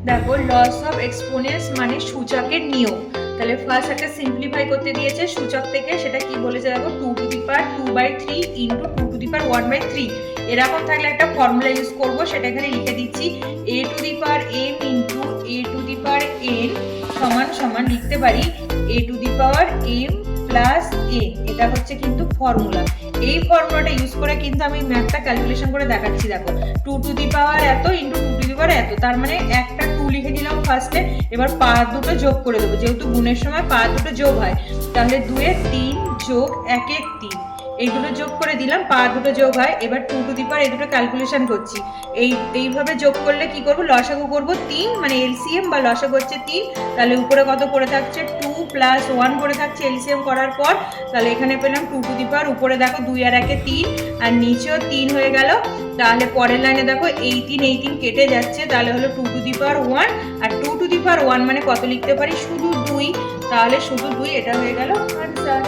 দেখো loss of exponents মানে সূচকের নিয়ম। তাহলে ফার্স্ট একটা সিম্পলিফাই করতে দিয়েছে সূচক থেকে, সেটা কি বলেছে দেখো 2^2/3 ইন্টু 2^1/3। এরকম থাকলে একটা ফর্মুলা ইউজ করব, সেটা এখানে লিখে দিচ্ছি। a⁴m ইন্টু a⁴n সমান সমান লিখতে পারি a⁴m প্লাস a। এটা হচ্ছে কিন্তু ফর্মুলা। এই ফর্মুলাটা ইউজ করে কিন্তু আমি ম্যাথটা ক্যালকুলেশন করে দেখাচ্ছি। দেখো 2^, এত ইন্টু 2^, এত, তার মানে একটা 2 লিখে দিলাম ফার্স্টে। এবার পাওয়ার দুটো যোগ করে দেবো, যেহেতু গুণের সময় পাওয়ার দুটো যোগ হয়। তাহলে 2 এ 3 যোগ 1 এ 3, এই দুটো যোগ করে দিলাম, পাওয়ার দুটো যোগ হয়। এবার 2^, এই দুটো ক্যালকুলেশন করছি। এইভাবে যোগ করলে কি করব, লসাগু করব 3, মানে এলসিএম বা লসাগু হচ্ছে 3। তাহলে উপরে কত পড়ে থাকছে 2 + 1 পড়ে থাকছে এলসিএম করার পর। তাহলে এখানে পেলাম 2^, উপরে দেখো 2 আর 1 এ 3, আর নিচেও 3 হয়ে গেল। তাহলে পরের লাইনে দেখো এই 3 কেটে যাচ্ছে, তাহলে হলো 2^1। আর 2^1 মানে কত লিখতে পারি, শুধু 2। তাহলে শুধু 2, এটা হয়ে গেল আনসার।